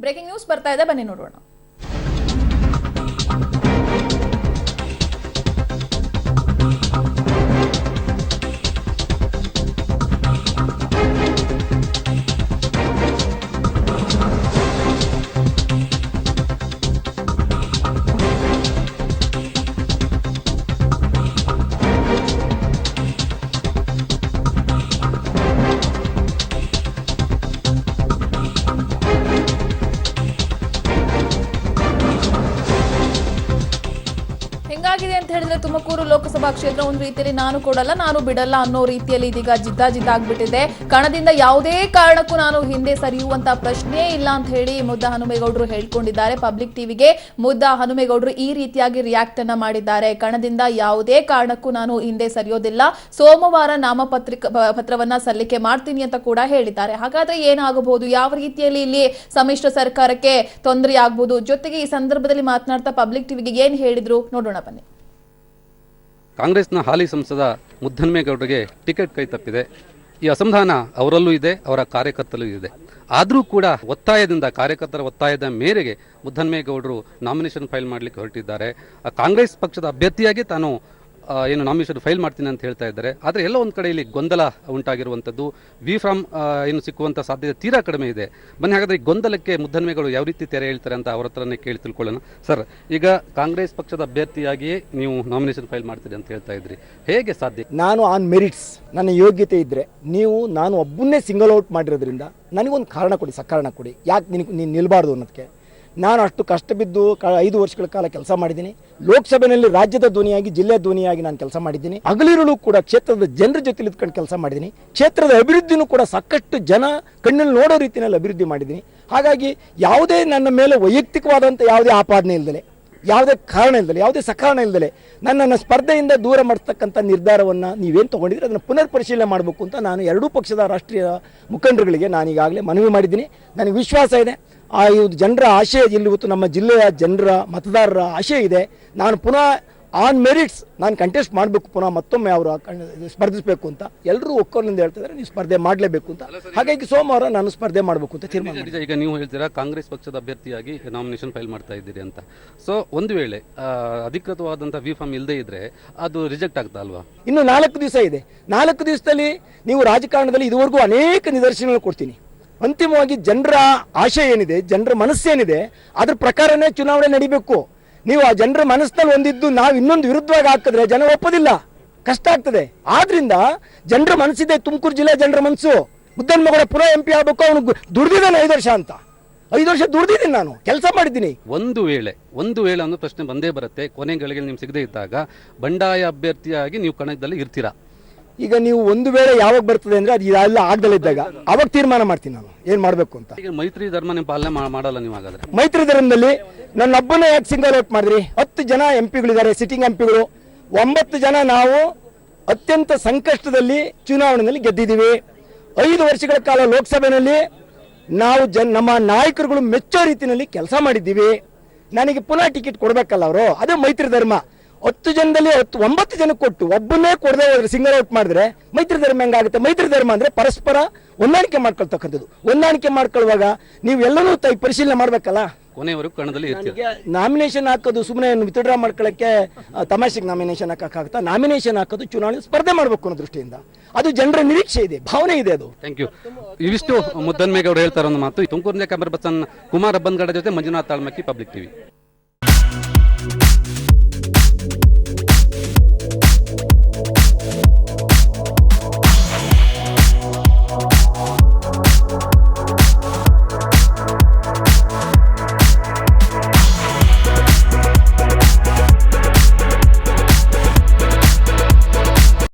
Breaking news ಬರ್ತಾ ಇದೆ, ಬನ್ನಿ ನೋಡೋಣ. ಹಿಂಗಾಗಿದೆ ಅಂತ ಹೇಳಿದ್ರೆ ತುಮಕೂರು ಲೋಕಸಭಾ ಕ್ಷೇತ್ರ ಒಂದು ರೀತಿಯಲ್ಲಿ ನಾನು ಕೊಡಲ್ಲ ನಾನು ಬಿಡಲ್ಲ ಅನ್ನೋ ರೀತಿಯಲ್ಲಿ ಇದೀಗ ಜಿದ್ದಾಜಿದ್ದಾಗ್ಬಿಟ್ಟಿದೆ. ಕಣದಿಂದ ಯಾವುದೇ ಕಾರಣಕ್ಕೂ ನಾನು ಹಿಂದೆ ಸರಿಯುವಂತ ಪ್ರಶ್ನೆ ಇಲ್ಲ ಅಂತ ಹೇಳಿ ಮುದ್ದಾ ಹನುಮೇಗೌಡರು ಹೇಳ್ಕೊಂಡಿದ್ದಾರೆ. ಪಬ್ಲಿಕ್ ಟಿವಿಗೆ ಮುದ್ದಾ ಹನುಮೇಗೌಡರು ಈ ರೀತಿಯಾಗಿ ರಿಯಾಕ್ಟ್ ಅನ್ನ ಮಾಡಿದ್ದಾರೆ. ಕಣದಿಂದ ಯಾವುದೇ ಕಾರಣಕ್ಕೂ ನಾನು ಹಿಂದೆ ಸರಿಯೋದಿಲ್ಲ, ಸೋಮವಾರ ಪತ್ರವನ್ನ ಸಲ್ಲಿಕೆ ಮಾಡ್ತೀನಿ ಅಂತ ಕೂಡ ಹೇಳಿದ್ದಾರೆ. ಹಾಗಾದ್ರೆ ಏನಾಗಬಹುದು, ಯಾವ ರೀತಿಯಲ್ಲಿ ಇಲ್ಲಿ ಸಮ್ಮಿಶ್ರ ಸರ್ಕಾರಕ್ಕೆ ತೊಂದರೆ ಆಗಬಹುದು, ಜೊತೆಗೆ ಈ ಸಂದರ್ಭದಲ್ಲಿ ಮಾತನಾಡ್ತಾ ಪಬ್ಲಿಕ್ ಟಿವಿಗೆ ಏನ್ ಹೇಳಿದ್ರು ನೋಡೋಣ ಬನ್ನಿ. ಕಾಂಗ್ರೆಸ್ನ ಹಾಲಿ ಸಂಸದ ಮುದ್ದಹನುಮೇಗೌಡರಿಗೆ ಟಿಕೆಟ್ ಕೈ ತಪ್ಪಿದೆ. ಈ ಅಸಮಾಧಾನ ಅವರಲ್ಲೂ ಇದೆ, ಅವರ ಕಾರ್ಯಕರ್ತರಲ್ಲೂ ಇದೆ. ಆದರೂ ಕೂಡ ಒತ್ತಾಯದಿಂದ, ಕಾರ್ಯಕರ್ತರ ಒತ್ತಾಯದ ಮೇರೆಗೆ ಮುದ್ದಹನುಮೇಗೌಡರು ನಾಮಿನೇಷನ್ ಫೈಲ್ ಮಾಡಲಿಕ್ಕೆ ಹೊರಟಿದ್ದಾರೆ. ಕಾಂಗ್ರೆಸ್ ಪಕ್ಷದ ಅಭ್ಯರ್ಥಿಯಾಗಿ ತಾನು ಏನು ನಾಮಿನೇಷನ್ ಫೈಲ್ ಮಾಡ್ತೀನಿ ಅಂತ ಹೇಳ್ತಾ ಇದ್ದಾರೆ. ಆದರೆ ಎಲ್ಲ ಒಂದು ಕಡೆ ಇಲ್ಲಿ ಗೊಂದಲ ಉಂಟಾಗಿರುವಂಥದ್ದು, ವಿ ಫ್ರಾಮ್ ಏನು ಸಿಕ್ಕುವಂಥ ಸಾಧ್ಯತೆ ತೀರಾ ಕಡಿಮೆ ಇದೆ. ಬನ್ನಿ ಹಾಗಾದರೆ ಈ ಗೊಂದಲಕ್ಕೆ ಮುದ್ದಹನುಮೇಗೌಡರು ಯಾವ ರೀತಿ ತೆರೆ ಹೇಳ್ತಾರೆ ಅಂತ ಅವರ ಹತ್ರನೇ ಕೇಳಿ ತಿಳ್ಕೊಳ್ಳೋಣ. ಸರ್, ಈಗ ಕಾಂಗ್ರೆಸ್ ಪಕ್ಷದ ಅಭ್ಯರ್ಥಿಯಾಗಿಯೇ ನೀವು ನಾಮಿನೇಷನ್ ಫೈಲ್ ಮಾಡ್ತೀರಿ ಅಂತ ಹೇಳ್ತಾ ಇದ್ರಿ, ಹೇಗೆ ಸಾಧ್ಯ? ನಾನು ಆನ್ ಮೆರಿಟ್ಸ್, ನನ್ನ ಯೋಗ್ಯತೆ ಇದ್ದರೆ, ನಾನು ಒಬ್ಬನ್ನೇ ಸಿಂಗಲ್ ಔಟ್ ಮಾಡಿರೋದ್ರಿಂದ ನನಗೊಂದು ಕಾರಣ ಕೊಡಿ, ಸಕಾರಣ ಕೊಡಿ, ಯಾಕೆ ನೀನು ನಿಲ್ಬಾರ್ದು ಅನ್ನೋದಕ್ಕೆ. ನಾನು ಅಷ್ಟು ಕಷ್ಟ ಬಿದ್ದು 5 ವರ್ಷಗಳ ಕಾಲ ಕೆಲಸ ಮಾಡಿದ್ದೀನಿ. ಲೋಕಸಭೆಯಲ್ಲಿ ರಾಜ್ಯದ ಧ್ವನಿಯಾಗಿ, ಜಿಲ್ಲೆಯ ಧ್ವನಿಯಾಗಿ ನಾನು ಕೆಲಸ ಮಾಡಿದ್ದೀನಿ. ಹಗಲಿರುಳು ಕೂಡ ಕ್ಷೇತ್ರದ ಜನರ ಜೊತೆ ಇದ್ಕೊಂಡು ಕೆಲಸ ಮಾಡಿದ್ದೀನಿ. ಕ್ಷೇತ್ರದ ಅಭಿವೃದ್ಧಿನೂ ಕೂಡ ಸಾಕಷ್ಟು ಜನ ಕಣ್ಣಲ್ಲಿ ನೋಡೋ ರೀತಿಯಲ್ಲಿ ಅಭಿವೃದ್ಧಿ ಮಾಡಿದ್ದೀನಿ. ಹಾಗಾಗಿ ಯಾವುದೇ ನನ್ನ ಮೇಲೆ ವೈಯಕ್ತಿಕವಾದಂಥ ಯಾವುದೇ ಆಪಾದನೆ ಇಲ್ಲದೆ, ಯಾವುದೇ ಕಾರಣ ಇಲ್ಲದೆ, ಯಾವುದೇ ಸಕಾರಣ ಇಲ್ಲದೆ ನನ್ನನ್ನು ಸ್ಪರ್ಧೆಯಿಂದ ದೂರ ಮಾಡಿಸ್ತಕ್ಕಂಥ ನಿರ್ಧಾರವನ್ನು ನೀವೇನು ತೊಗೊಂಡಿದ್ರೆ ಅದನ್ನು ಪುನರ್ ಪರಿಶೀಲನೆ ಮಾಡಬೇಕು ಅಂತ ನಾನು ಎರಡೂ ಪಕ್ಷದ ರಾಷ್ಟ್ರೀಯ ಮುಖಂಡರುಗಳಿಗೆ ನಾನು ಈಗಾಗಲೇ ಮನವಿ ಮಾಡಿದ್ದೀನಿ. ನನಗೆ ವಿಶ್ವಾಸ ಇದೆ, ಜನರ ಆಶಯ ಇವತ್ತು ನಮ್ಮ ಜಿಲ್ಲೆಯ ಜನರ ಮತದಾರರ ಆಶಯ ಇದೆ. ನಾನು ಪುನಃ ಆನ್ ಮೆರಿಟ್ಸ್ ನಾನು ಕಂಟೆಸ್ಟ್ ಮಾಡಬೇಕು, ಪುನಃ ಮತ್ತೊಮ್ಮೆ ಅವರು ಸ್ಪರ್ಧಿಸಬೇಕು ಅಂತ ಎಲ್ಲರೂ ಒಕ್ಕೋಲಿಂದ ಹೇಳ್ತಿದ್ದಾರೆ. ನೀವು ಸ್ಪರ್ಧೆ ಮಾಡಲೇಬೇಕು ಅಂತ. ಹಾಗಾಗಿ ಸೋಮವಾರ ನಾನು ಸ್ಪರ್ಧೆ ಮಾಡಬೇಕು ಅಂತ ತೀರ್ಮಾನ. ಈಗ ನೀವು ಹೇಳ್ತೀರಾ ಕಾಂಗ್ರೆಸ್ ಪಕ್ಷದ ಅಭ್ಯರ್ಥಿಯಾಗಿ ನಾಮಿನೇಷನ್ ಫೈಲ್ ಮಾಡ್ತಾ ಇದ್ದೀರಿ ಅಂತ. ಸೊ ಒಂದು ವೇಳೆ ಅಧಿಕೃತವಾದಂಥ ವಿ ಫಾರ್ಮ್ ಇಲ್ಲದೇ ಇದ್ರೆ ಅದು ರಿಜೆಕ್ಟ್ ಆಗ್ತಾ ಅಲ್ವಾ? ಇನ್ನು 4 ದಿವಸ ಇದೆ. 4 ದಿವಸದಲ್ಲಿ ನೀವು ರಾಜಕಾರಣದಲ್ಲಿ ಇದುವರೆಗೂ ಅನೇಕ ನಿದರ್ಶನಗಳು ಕೊಡ್ತೀನಿ. ಅಂತಿಮವಾಗಿ ಜನರ ಆಶಯ ಏನಿದೆ, ಜನರ ಮನಸ್ಸೇನಿದೆ, ಅದ್ರ ಪ್ರಕಾರನೇ ಚುನಾವಣೆ ನಡೀಬೇಕು. ನೀವು ಆ ಜನರ ಮನಸ್ಸಿನಲ್ಲಿ ಒಂದಿದ್ದು ನಾವು ಇನ್ನೊಂದು ವಿರುದ್ಧವಾಗಿ ಹಾಕಿದ್ರೆ ಜನ ಒಪ್ಪೋದಿಲ್ಲ, ಕಷ್ಟ ಆಗ್ತದೆ. ಆದ್ರಿಂದ ಜನರ ಮನಸ್ಸಿದೆ, ತುಮಕೂರು ಜಿಲ್ಲೆ ಜನರ ಮನಸ್ಸು. ಮುದ್ದಹನುಮೇಗೌಡ ಪುನಃ MP ಆಗಬೇಕು. ಅವನು ದುಡ್ದಿದ್ದಾನೆ 5 ವರ್ಷ ಅಂತ. 5 ವರ್ಷ ದುಡ್ದಿದ್ದೀನಿ, ನಾನು ಕೆಲಸ ಮಾಡಿದ್ದೀನಿ. ಒಂದು ವೇಳೆ ಅನ್ನೋ ಪ್ರಶ್ನೆ ಬಂದೇ ಬರುತ್ತೆ. ಕೊನೆಗಳಿಗೆ ನಿಮ್ಗೆ ಸಿಗದೇ ಇದ್ದಾಗ ಬಂಡಾಯ ಅಭ್ಯರ್ಥಿಯಾಗಿ ನೀವು ಕಣದಲ್ಲಿ ಇರ್ತೀರಾ? ಈಗ ನೀವು ಒಂದು ವೇಳೆ ಯಾವಾಗ ಬರ್ತದೆ ಅಂದ್ರೆ ಅದು ಇದೆಲ್ಲ ಆಗದಲ್ಲಿದ್ದಾಗ ಅವಾಗ ತೀರ್ಮಾನ ಮಾಡ್ತೀನಿ ನಾನು ಏನು ಮಾಡಬೇಕು ಅಂತ. ಈಗ ಮೈತ್ರಿ ಧರ್ಮ ನೀವು ಪಾಲನೆ ಮಾಡಲ್ಲ ನೀವು? ಹಾಗಾದ್ರೆ ಮೈತ್ರಿ ಧರ್ಮದಲ್ಲಿ ನನ್ನೊಬ್ಬನೇ ಯಾಕೆ ಸಿಂಗಲ್ ಔಟ್ ಮಾಡಿದ್ರಿ? 10 ಜನ MP ಗಳಿದ್ದಾರೆ, ಸಿಟ್ಟಿಂಗ್ MP ಗಳು. 9 ಜನ ನಾವು ಅತ್ಯಂತ ಸಂಕಷ್ಟದಲ್ಲಿ ಚುನಾವಣೆಯಲ್ಲಿ ಗೆದ್ದಿದ್ದೀವಿ. 5 ವರ್ಷಗಳ ಕಾಲ ಲೋಕಸಭೆಯಲ್ಲಿ ನಾವು ನಮ್ಮ ನಾಯಕರುಗಳು ಮೆಚ್ಚೋ ರೀತಿಯಲ್ಲಿ ಕೆಲಸ ಮಾಡಿದ್ದೀವಿ. ನನಗೆ ಪುನಃ ಟಿಕೆಟ್ ಕೊಡಬೇಕಲ್ಲ ಅವರು, ಅದೇ ಮೈತ್ರಿ ಧರ್ಮ. 10 ಜನದಲ್ಲಿ 9 ಜನಕ್ಕೆ ಕೊಟ್ಟು ಒಬ್ಬನೇ ಕೊಡದೆ ಹೋದ್ರೆ, ಸಿಂಗಲ್ ಔಟ್ ಮಾಡಿದ್ರೆ ಮೈತ್ರಿ ಧರ್ಮ ಹೆಂಗಾಗುತ್ತೆ? ಮೈತ್ರಿ ಧರ್ಮ ಅಂದ್ರೆ ಪರಸ್ಪರ ಹೊಂದಾಣಿಕೆ ಮಾಡ್ಕೊಳ್ತಕ್ಕಂಥದ್ದು. ಹೊಂದಾಣಿಕೆ ಮಾಡ್ಕೊಳ್ಳುವಾಗ ನೀವು ಎಲ್ಲನೂ ಪರಿಶೀಲನೆ ಮಾಡ್ಬೇಕಲ್ಲ. ಕೊನೆಯವರೆಗೂ ಕಣದಲ್ಲಿ ನಾಮಿನೇಷನ್ ಹಾಕೋದು ಸುಮ್ಮನೆ ವಿತ್ಡ್ರಾ ಮಾಡ್ಕೊಳ್ಳೋಕ್ಕೆ ತಮಾಷೆಗೆ ನಾಮಿನೇಷನ್ ಹಾಕಕ್ಕಾಗುತ್ತಾ? ನಾಮಿನೇಷನ್ ಹಾಕೋದು ಚುನಾವಣೆ ಸ್ಪರ್ಧೆ ಮಾಡಬೇಕು ಅನ್ನೋ ದೃಷ್ಟಿಯಿಂದ. ಅದು ಜನರ ನಿರೀಕ್ಷೆ ಇದೆ, ಭಾವನೆ ಇದೆ. ಅದು ಥ್ಯಾಂಕ್ ಯು. ಇವಿಷ್ಟು ಮುದ್ದಹನುಮೇಗೌಡರು ಹೇಳ್ತಾರೆ ಒಂದು ಮಾತು. ತುಮಕೂರಿನ ಕ್ಯಾಮರಾ ಪರ್ಸನ್ ಕುಮಾರ್ ಅಬ್ಬನ್ಗಡ ಜೊತೆ ಮಂಜುನಾಥ್ ತಾಳ್ಮಕ್ಕಿ, ಪಬ್ಲಿಕ್ ಟಿವಿ.